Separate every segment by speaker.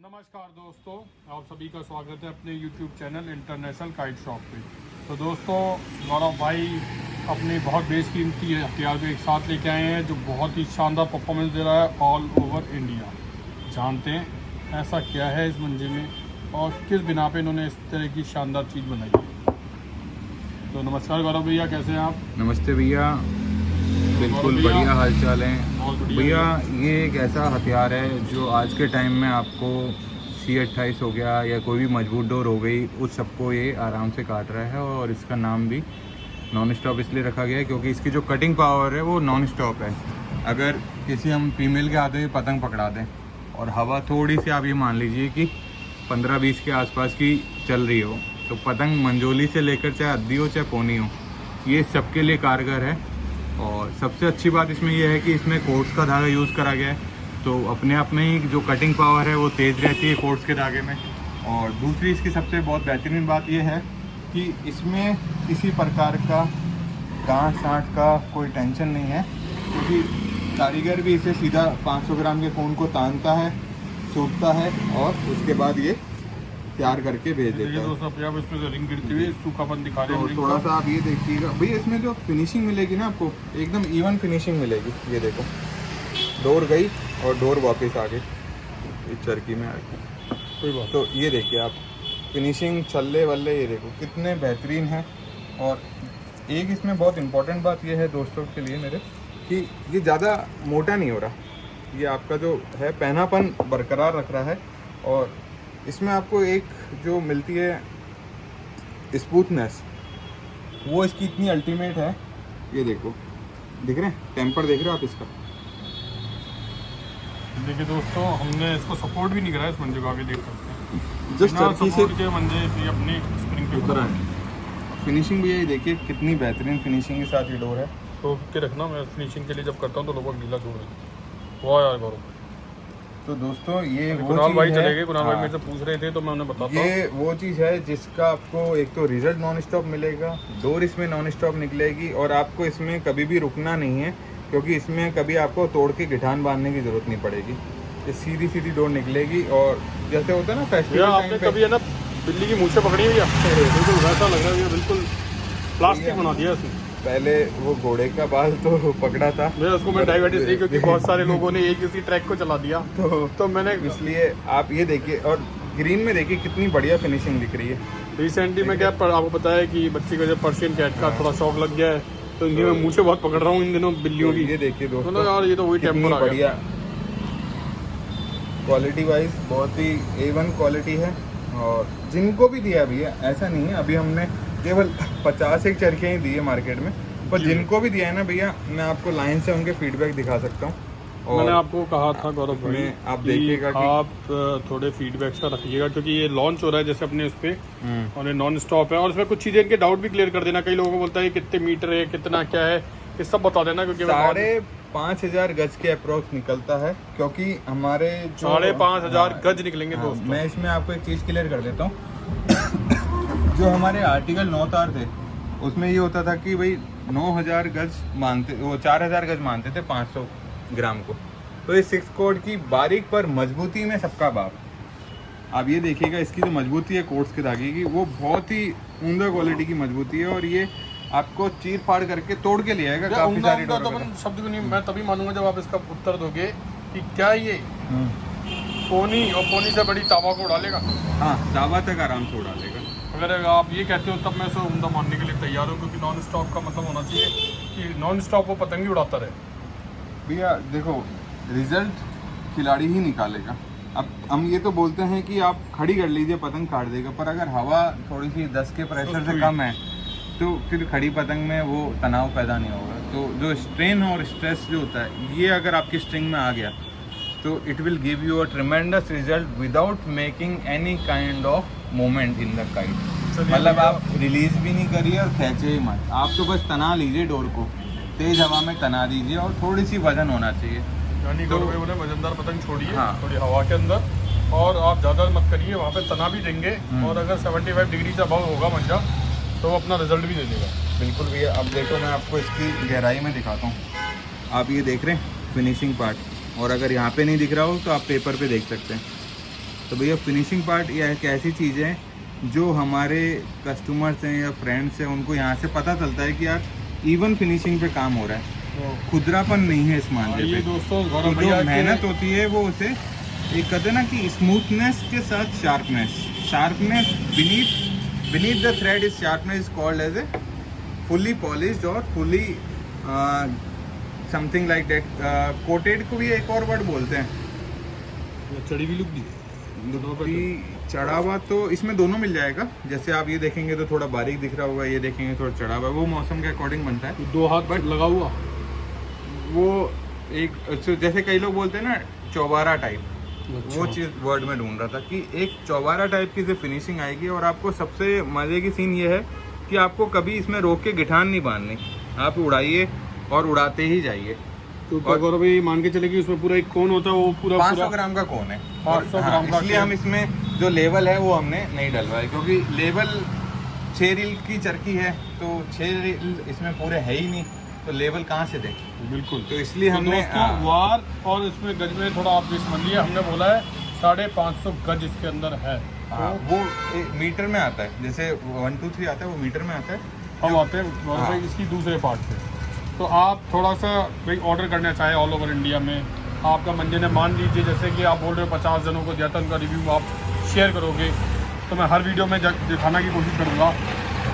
Speaker 1: नमस्कार दोस्तों, आप सभी का स्वागत है अपने YouTube channel international kite shop पे। तो दोस्तों, गौरव भाई अपने बहुत बेशकीमती हथियार को एक साथ लेके आए हैं जो बहुत ही शानदार परफॉर्मेंस दे रहा है ऑल ओवर इंडिया। जानते हैं ऐसा क्या है इस मंजे में और किस बिना पे इन्होंने इस तरह की शानदार चीज़ बनाई है। तो नमस्कार गौरव भैया, कैसे हैं आप?
Speaker 2: नमस्ते भैया, बिल्कुल बढ़िया हाल चाल है भैया। ये एक ऐसा हथियार है जो आज के टाइम में आपको C28 हो गया या कोई भी मजबूत डोर हो गई, उस सबको ये आराम से काट रहा है। और इसका नाम भी नॉन स्टॉप इसलिए रखा गया है क्योंकि इसकी जो कटिंग पावर है वो नॉन स्टॉप है। अगर किसी हम फीमेल के हाथों में पतंग पकड़ा दें और हवा थोड़ी सी, आप ये मान लीजिए कि 15-20 के आसपास की चल रही हो, तो पतंग मंजोली से लेकर चाहे अद्दी हो चाहे पोनी हो, ये सबके लिए कारगर है। और सबसे अच्छी बात इसमें यह है कि इसमें कोर्स का धागा यूज़ करा गया है, तो अपने आप में ही जो कटिंग पावर है वो तेज़ रहती है कोर्स के धागे में। और दूसरी इसकी सबसे बहुत बेहतरीन बात यह है कि इसमें किसी प्रकार का गांठ साँठ का कोई टेंशन नहीं है, क्योंकि कारीगर भी इसे सीधा 500 ग्राम के कोन को तानता है, सूखता है और उसके बाद ये तैयार करके भेज देता है।
Speaker 1: दोस्तों, अब इसमें से रिंग गिरती हुई सूखापन दिखा रहे हैं।
Speaker 2: तो थोड़ा सा आप ये देखिएगा भैया, इसमें जो फिनिशिंग मिलेगी ना आपको, एकदम इवन फिनिशिंग मिलेगी। ये देखो, डोर गई और डोर वापस आ गई, इस चरखी में आ गई।
Speaker 1: कोई बात।
Speaker 2: तो ये देखिए आप, फिनिशिंग छल्ले वल्ले ये देखो कितने बेहतरीन है। और एक इसमें बहुत इम्पोर्टेंट बात ये है दोस्तों के लिए मेरे, कि ये ज़्यादा मोटा नहीं हो रहा, ये आपका जो है पहनापन बरकरार रख रहा है। और इसमें आपको एक जो मिलती है स्मूथनेस, वो इसकी इतनी अल्टीमेट है। ये देखो, दिख रहे हैं टेम्पर, देख रहे हो आप इसका?
Speaker 1: देखिए दोस्तों, हमने इसको सपोर्ट भी नहीं करा, इस मंजे को आगे देख सकते हैं।
Speaker 2: जस्ट चरखी से
Speaker 1: के मंजे से अपनी स्प्रिंग पे
Speaker 2: उतर है। फिनिशिंग भी यही देखिए कितनी बेहतरीन फिनिशिंग के साथ ये डोर है।
Speaker 1: तो के रखना, मैं फिनिशिंग के लिए जब करता हूँ तो लोगों गीला छोड़ देता हूँ। वाह यार गौरव।
Speaker 2: तो दोस्तों ये वो
Speaker 1: कुणाल भाई
Speaker 2: चीज़
Speaker 1: चले
Speaker 2: है,
Speaker 1: गए, कुणाल भाई
Speaker 2: हाँ,
Speaker 1: मेरे से पूछ रहे थे तो मैं उन्हें बताता हूँ।
Speaker 2: ये वो चीज़ है जिसका आपको एक तो रिजल्ट नॉन स्टॉप मिलेगा, डोर इसमें नॉन स्टॉप निकलेगी और आपको इसमें कभी भी रुकना नहीं है, क्योंकि इसमें कभी आपको तोड़ के गिठान बांधने की जरूरत नहीं पड़ेगी। ये सीधी सीधी डोर निकलेगी। और जैसे होता है ना फेस्टिवल
Speaker 1: आपने
Speaker 2: टाइम पे,
Speaker 1: कभी है ना बिल्ली की मूछें पकड़ी हुई है, बिल्कुल वैसा लग रहा है, बिल्कुल प्लास्टिक बना दिया इसने।
Speaker 2: पहले वो घोड़े का बाल तो पकड़ा था,
Speaker 1: मैं डायबिटीज थी क्योंकि बहुत सारे लोगों ने एक इसी ट्रैक को चला दिया, तो मैंने
Speaker 2: इसलिए आप ये देखिए। और ग्रीन में देखिए कितनी बढ़िया फिनिशिंग दिख रही है।
Speaker 1: रिसेंटली में क्या आपको पता है कि बच्ची को जब पर्शियन कैट का थोड़ा शौक लग गया है, तो इनकी मैं मुझे बहुत पकड़ रहा हूँ इन दिनों बिल्लियों की।
Speaker 2: ये देखिए दोस्तों,
Speaker 1: यार ये तो वही टेम्पर आ
Speaker 2: बढ़िया क्वालिटी वाइज बहुत ही A1 क्वालिटी है। और जिनको भी दिया भैया, ऐसा नहीं है अभी हमने केवल 50 एक चरखियाँ ही दी है मार्केट में, पर जिनको भी दिया है ना भैया, मैं आपको लाइन से उनके फीडबैक दिखा सकता हूँ। और
Speaker 1: मैंने आपको कहा था गौरव भाई,
Speaker 2: आप देखिएगा कि
Speaker 1: आप थोड़े फीडबैक्स का रखिएगा, क्योंकि ये लॉन्च हो रहा है जैसे अपने उस पर, और ये नॉन स्टॉप है। और इसमें कुछ चीज़ें इनके डाउट भी क्लियर कर देना। कई लोगों को बोलता है कितने मीटर है, कितना क्या है, ये सब बता देना, क्योंकि
Speaker 2: 5,500 गज के अप्रोक्स निकलता है। क्योंकि हमारे
Speaker 1: 5,500 गज निकलेंगे दोस्तों।
Speaker 2: मैं इसमें आपको एक चीज़ क्लियर कर देता हूँ। जो हमारे आर्टिकल 9 तार थे, उसमें ये होता था कि भाई 9,000 गज मानते, वो 4,000 गज मानते थे 500 ग्राम को। तो ये 6 कोड की बारीक पर मजबूती में सबका बाप। आप ये देखिएगा, इसकी जो मजबूती है कोर्स के धागे की, वो बहुत ही उम्दा क्वालिटी की मजबूती है। और ये आपको चीर फाड़ करके तोड़ के ले आएगा काफी सारी डोर।
Speaker 1: तो शब्द को नहीं मैं तभी मानूंगा जब आप इसका उत्तर दोगे कि क्या ये पोनी और पोनी से बड़ी तावा को उड़ालेगा।
Speaker 2: हाँ, तावा तक आराम से उड़ा लेगा।
Speaker 1: अगर आप ये कहते हो तब मैं इसे उम्दा मानने के लिए तैयार हूँ, क्योंकि नॉन स्टॉप का मतलब होना चाहिए कि नॉन स्टॉप वो पतंग ही उड़ाता रहे।
Speaker 2: भैया देखो, रिजल्ट खिलाड़ी ही निकालेगा। अब हम ये तो बोलते हैं कि आप खड़ी कर लीजिए, पतंग काट देगा, पर अगर हवा थोड़ी सी 10 के प्रेशर से कम है तो फिर खड़ी पतंग में वो तनाव पैदा नहीं होगा। तो जो स्ट्रेन और स्ट्रेस जो होता है, ये अगर आपकी स्ट्रिंग में आ गया तो it will give you a tremendous result without making any kind of moment in the kite. मतलब आप रिलीज भी नहीं करिए और खींचे ही मत, आप तो बस तना लीजिए डोर को, तेज हवा में तना दीजिए और थोड़ी सी वजन होना चाहिए।
Speaker 1: यानी वजनदार पतंग छोड़िए,
Speaker 2: हाँ,
Speaker 1: थोड़ी हवा के अंदर, और आप ज़्यादा मत करिए, वहाँ पे तना भी देंगे। और अगर 75 डिग्री से अबव होगा मंजा तो वो अपना रिजल्ट भी दे देगा।
Speaker 2: बिल्कुल भैया। अब देखो, मैं आपको इसकी गहराई में दिखाता हूँ। आप ये देख रहे हैं फिनिशिंग पार्ट, और अगर यहाँ पे नहीं दिख रहा हो तो आप पेपर पे देख सकते हैं। तो भैया फिनिशिंग पार्ट ये एक ऐसी चीज़ है जो हमारे कस्टमर्स हैं या फ्रेंड्स हैं उनको यहाँ से पता चलता है कि यार इवन फिनिशिंग पे काम हो रहा है, खुदरापन नहीं है इस मामले
Speaker 1: ये
Speaker 2: पे।
Speaker 1: दोस्तों
Speaker 2: तो
Speaker 1: गौरव
Speaker 2: जो
Speaker 1: भैया
Speaker 2: मेहनत होती है वो उसे एक कहते हैं ना कि स्मूथनेस के साथ sharpness beneath the thread is sharpness is called as a fully polished और fully something like that. Coated को भी एक और वर्ड बोलते हैं,
Speaker 1: चढ़ी हुई लुक दी
Speaker 2: चढ़ा हुआ, तो इसमें दोनों मिल जाएगा। जैसे आप ये देखेंगे तो थोड़ा बारीक दिख रहा होगा, ये देखेंगे थोड़ा चढ़ा हुआ, वो मौसम के अकॉर्डिंग बनता है।
Speaker 1: 2 हाथ बट लगा हुआ
Speaker 2: वो एक जैसे कई लोग बोलते हैं ना चौबारा टाइप, वो चीज़ वर्ड में ढूंढ रहा था कि एक चौबारा टाइप की जो फिनिशिंग आएगी। और आपको सबसे मज़े की सीन ये है कि आपको कभी इसमें रोक के गिठान नहीं बांधनी, आप उड़ाइए और उड़ाते ही जाइए।
Speaker 1: तो गौरव भाई मान के चले कि उसमें पूरा एक कोन होता है, वो पूरा
Speaker 2: 500 ग्राम का कोन है,
Speaker 1: 500 ग्राम का।
Speaker 2: इसलिए हम इसमें जो लेवल है वो हमने नहीं डलवाया, क्योंकि लेवल 6 रील की चरखी है तो 6 रील इसमें पूरे है ही नहीं, तो लेवल कहाँ से दें।
Speaker 1: बिल्कुल,
Speaker 2: तो इसलिए हमने
Speaker 1: वार और इसमें गज में थोड़ा आप भी समझ लिया, हमने बोला है 550 गज इसके अंदर है।
Speaker 2: वो मीटर में आता है, जैसे 1 2 3 आता है वो मीटर में आता है।
Speaker 1: हम आते हैं गौरव भाई इसकी दूसरे पार्ट पे। तो आप थोड़ा सा भाई ऑर्डर करना चाहे ऑल ओवर इंडिया में, आपका मंजे ने मान लीजिए जैसे कि आप बोल रहे हो 50 जनों को दिया था, उनका रिव्यू आप शेयर करोगे तो मैं हर वीडियो में दिखाने की कोशिश करूँगा।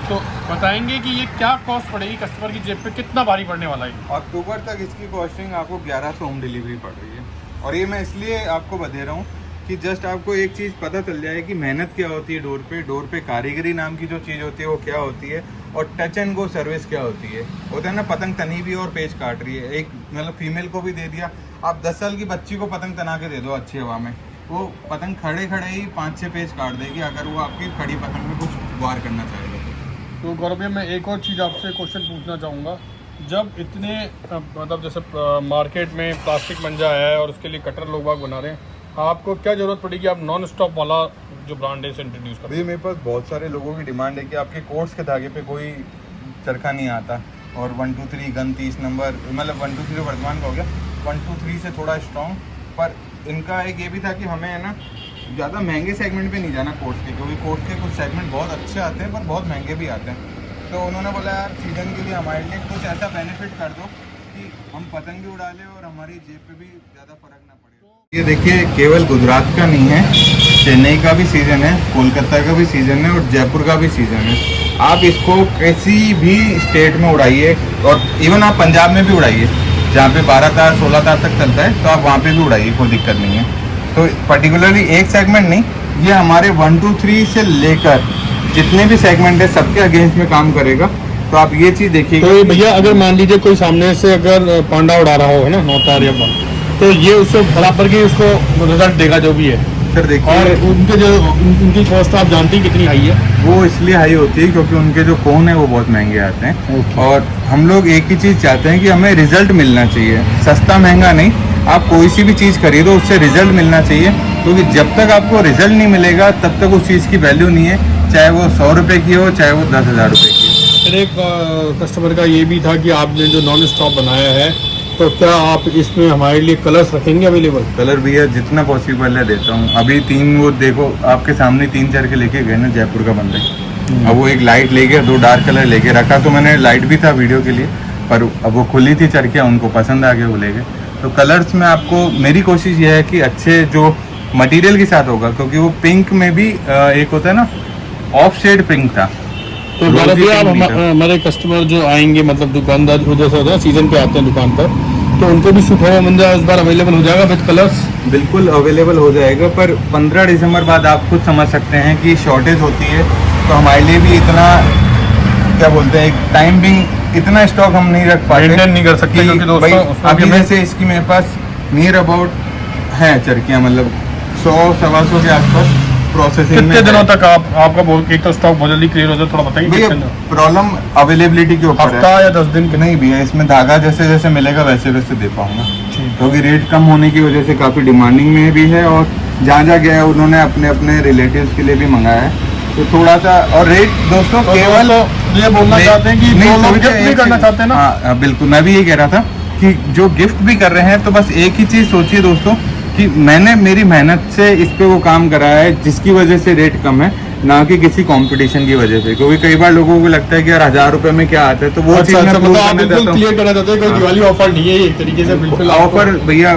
Speaker 1: तो बताएंगे कि ये क्या कॉस्ट पड़ेगी कस्टमर की जेब पे, कितना भारी पड़ने वाला है।
Speaker 2: अक्टूबर तक इसकी कॉस्टिंग आपको 1100 होम डिलीवरी पड़ रही है। और ये मैं इसलिए आपको बता रहा हूँ कि जस्ट आपको एक चीज़ पता चल जाए कि मेहनत क्या होती है डोर पे कारीगरी नाम की जो चीज़ होती है वो क्या होती है, और टच एंड गो सर्विस क्या होती है। होता है ना पतंग तनी भी और पेच काट रही है, एक मतलब फीमेल को भी दे दिया, आप 10 साल की बच्ची को पतंग तना के दे दो अच्छी हवा में, वो पतंग खड़े खड़े ही 5-6 पेच काट देगी अगर वो आपकी खड़ी पतंग में कुछ वार करना चाहेगा।
Speaker 1: तो गौरव भैया मैं एक और चीज़ आपसे क्वेश्चन पूछना चाहूँगा, जब इतने मतलब जैसे मार्केट में प्लास्टिक मंजा है और उसके लिए कटर लोग बाग बना रहे हैं, आपको क्या ज़रूरत पड़ेगी आप नॉन स्टॉप वाला जो ब्रांड है इसे इंट्रोड्यूस करें?
Speaker 2: भैया मेरे पास बहुत सारे लोगों की डिमांड है कि आपके कोर्स के धागे पे कोई चरखा नहीं आता, और 1 2 3 गन 30 नंबर, मतलब 1 2 3 वर्तमान का हो गया, 1 2 3 से थोड़ा स्ट्रॉन्ग। पर इनका एक ये भी था कि हमें है ना ज़्यादा महंगे सेगमेंट पे नहीं जाना कोर्स के, क्योंकि कोर्स के कुछ सेगमेंट बहुत अच्छे आते हैं पर बहुत महंगे भी आते हैं। तो उन्होंने बोला यार सीजन के लिए हमारे लिए कुछ ऐसा बेनिफिट कर दो कि हम पतंग भी उड़ा लें और हमारी जेब पे भी ज़्यादा फर्क ना पड़े। ये देखिए केवल गुजरात का नहीं है, चेन्नई का भी सीज़न है, कोलकाता का भी सीज़न है और जयपुर का भी सीज़न है। आप इसको किसी भी स्टेट में उड़ाइए, और इवन आप पंजाब में भी उड़ाइए जहाँ पे 12 तार 16 तार तक चलता है, तो आप वहाँ पे भी उड़ाइए, कोई दिक्कत नहीं है। तो पर्टिकुलरली एक सेगमेंट नहीं, ये हमारे 1 2 3 से लेकर जितने भी सेगमेंट है सबके अगेंस्ट में काम करेगा। तो आप ये चीज़ देखिए।
Speaker 1: तो भैया अगर मान लीजिए कोई सामने से अगर पांडा उड़ा रहा हो है ना 9 तार या 12, तो ये उससे बराबर की उसको रिजल्ट देगा जो भी है।
Speaker 2: सर देखिए,
Speaker 1: और उनके जो उनकी कॉस्ट आप जानती हैं कितनी हाई है?
Speaker 2: वो इसलिए हाई होती है क्योंकि उनके जो कोन है वो बहुत महंगे आते हैं। और हम लोग एक ही चीज़ चाहते हैं कि हमें रिजल्ट मिलना चाहिए, सस्ता महंगा नहीं। आप कोई सी भी चीज़ खरीदो उससे रिजल्ट मिलना चाहिए, क्योंकि जब तक आपको रिजल्ट नहीं मिलेगा तब तक उस चीज़ की वैल्यू नहीं है, चाहे वो 100 रुपये की हो चाहे वो 10,000 रुपये की हो।
Speaker 1: फिर एक कस्टमर का ये भी था कि आपने जो नॉन स्टॉप बनाया है, तो क्या आप इसमें हमारे लिए कलर्स रखेंगे अवेलेबल?
Speaker 2: कलर भैया जितना पॉसिबल है देता हूँ। अभी 3 वो देखो आपके सामने 3 चरखे लेके गए ना जयपुर का बंदे, अब वो एक लाइट ले गया, 2 डार्क कलर लेके रखा, तो मैंने लाइट भी था वीडियो के लिए, पर अब वो खुली थी चरखियाँ, उनको पसंद आ गए, वो ले गए। तो कलर्स में आपको मेरी कोशिश ये है कि अच्छे जो मटेरियल के साथ होगा, क्योंकि वो पिंक में भी एक होता है ना ऑफ शेड पिंक था।
Speaker 1: तो आप हमारे कस्टमर जो आएंगे मतलब दुकानदार जैसे होता है सीजन पे आते हैं दुकान पर, तो उनको भी सुखा मंजा इस बार अवेलेबल हो जाएगा विद कलर्स? बिल्कुल
Speaker 2: अवेलेबल हो जाएगा, पर 15 दिसंबर बाद आप खुद समझ सकते हैं कि शॉर्टेज होती है, तो हमारे लिए भी इतना क्या बोलते हैं एक टाइम भी इतना स्टॉक हम नहीं रख पाते,
Speaker 1: मेंटेन नहीं कर सकते, क्योंकि दोस्तों
Speaker 2: अभी में से इसकी मेरे पास नियर अबाउट है चरखियाँ, मतलब 100-125 के आसपास प्रोसेसिंग में।
Speaker 1: कितने दिनों तक आपका एक तो स्टॉक बहुत जल्दी क्लियर हो जाए, थोड़ा बताइए।
Speaker 2: प्रॉब्लम अवेलेबिलिटी के ऊपर है,
Speaker 1: हफ्ता या 10 दिन?
Speaker 2: नहीं भैया, इसमें धागा जैसे जैसे मिलेगा वैसे वैसे दे पाऊंगा, क्योंकि रेट कम होने की वजह से काफ़ी डिमांडिंग में भी है, और जहाँ जहाँ गया है उन्होंने अपने अपने रिलेटिव्स के लिए भी मंगाया है, तो थोड़ा सा। और रेट दोस्तों केवल
Speaker 1: ये बोलना चाहते हैं कि जो लोग गिफ्ट भी करना चाहते हैं ना,
Speaker 2: हाँ बिल्कुल, मैं भी यही कह रहा था कि जो गिफ्ट भी कर रहे हैं तो बस एक ही चीज़ सोचिए दोस्तों कि मैंने मेरी मेहनत से इस पे वो काम करा है जिसकी वजह से रेट कम है, ना कि किसी कंपटीशन की वजह से। क्योंकि कई बार लोगों को लगता है कि यार 1000 रुपए में क्या आता है, तो वो चीज़ मैं
Speaker 1: मतलब
Speaker 2: prove
Speaker 1: आप
Speaker 2: करना
Speaker 1: बिल्कुल
Speaker 2: चाहता हूँ।
Speaker 1: क्लियर करना चाहते हैं, कोई
Speaker 2: हाँ।
Speaker 1: दिवाली ऑफर नहीं है एक तरीके से, बिल्कुल
Speaker 2: ऑफर भैया,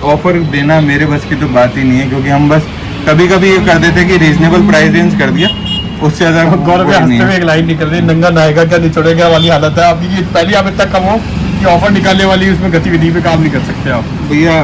Speaker 2: ऑफर देना मेरे बस की तो बात ही नहीं है, क्योंकि हम बस कभी कभी ये कर देते कि रीजनेबल प्राइस रेंज कर दिया, उससे ज्यादा
Speaker 1: गौरव
Speaker 2: कोई नहीं
Speaker 1: हंसते हुए
Speaker 2: है।
Speaker 1: एक लाइन निकल रही है, नंगा नायका क्या निचोड़ेगा वाली हालत है आपकी। ये पहले आप इतना कम हो कि ऑफर निकालने वाली उसमें गतिविधि पे काम नहीं कर सकते आप।
Speaker 2: भैया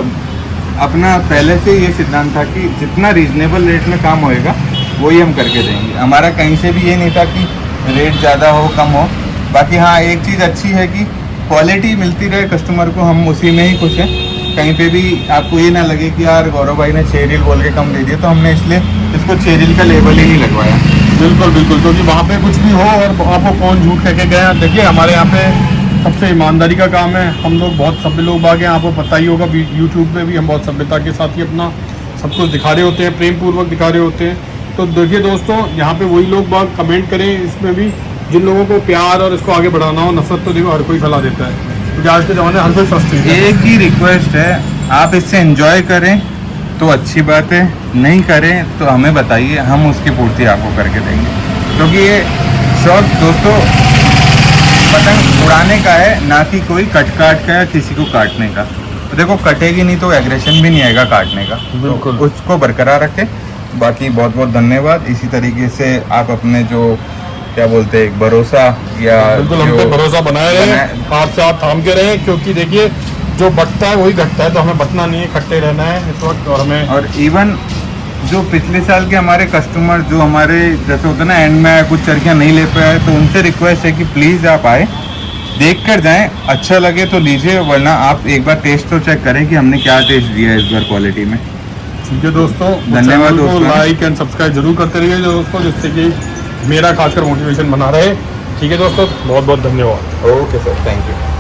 Speaker 2: अपना पहले से ये सिद्धांत था कि जितना रीजनेबल रेट में काम होएगा वही हम करके देंगे। हमारा कहीं से भी ये नहीं था कि रेट ज़्यादा हो कम हो। बाकी हाँ, एक चीज़ अच्छी है कि क्वालिटी मिलती रहे कस्टमर को, हम उसी में ही खुश हैं। कहीं पे भी आपको ये ना लगे कि यार गौरव भाई ने 6 रील बोल के कम दे दिया, तो हमने इसलिए इसको 6 रील का लेबल ही नहीं लगवाया।
Speaker 1: बिल्कुल बिल्कुल, क्योंकि वहाँ पे कुछ भी हो और आपको कौन झूठ कह के गया। देखिए हमारे यहाँ पे सबसे ईमानदारी का काम है, हम लोग बहुत सभ्य लोग बाग हैं, आपको पता ही होगा। यूट्यूब पे भी हम बहुत सभ्यता के साथ ही अपना सब कुछ दिखा रहे होते हैं, प्रेम पूर्वक दिखा रहे होते हैं। तो देखिए दोस्तों, यहाँ पे वही लोग बाग कमेंट करें इसमें भी जिन लोगों को प्यार और इसको आगे बढ़ाना हो। नफरत तो देखो हर कोई फैला देता है, क्योंकि आज के ज़माने में हर कोई फ्रस्ट्रेटेड है।
Speaker 2: एक ही रिक्वेस्ट है, आप इससे एंजॉय करें तो अच्छी बात है, नहीं करें तो हमें बताइए, हम उसकी पूर्ति आपको करके देंगे। क्योंकि ये शौक दोस्तों पतंग उड़ाने का है, ना कि कोई कट काट का या किसी को काटने का। तो देखो कटेगी नहीं तो एग्रेशन भी नहीं आएगा काटने का,
Speaker 1: बिल्कुल।
Speaker 2: तो उसको बरकरार रखें। बाकी बहुत बहुत धन्यवाद। इसी तरीके से आप अपने जो क्या बोलते हैं भरोसा या
Speaker 1: बिल्कुल हम
Speaker 2: जो
Speaker 1: पे भरोसा बनाए रहें, हाथ से हाथ थाम के रहें, क्योंकि देखिए जो बटता है वही घटता है। तो हमें बटना नहीं है, खट्टे रहना है इस वक्त। और हमें
Speaker 2: और इवन जो पिछले साल के हमारे कस्टमर जो हमारे जैसे होता है ना एंड में कुछ चरखियाँ नहीं ले पाए, तो उनसे रिक्वेस्ट है कि प्लीज़ आप आए, देख कर जाएँ, अच्छा लगे तो लीजिए, वरना आप एक बार टेस्ट तो चेक करें कि हमने क्या टेस्ट दिया है इस बार क्वालिटी में।
Speaker 1: ठीक है दोस्तों,
Speaker 2: धन्यवाद
Speaker 1: चैनल को
Speaker 2: दोस्तों।
Speaker 1: लाइक एंड सब्सक्राइब जरूर करते रहिए दोस्तों, जिससे कि मेरा खासकर मोटिवेशन बना रहे। ठीक है दोस्तों, बहुत बहुत धन्यवाद।
Speaker 2: Okay sir, thank you.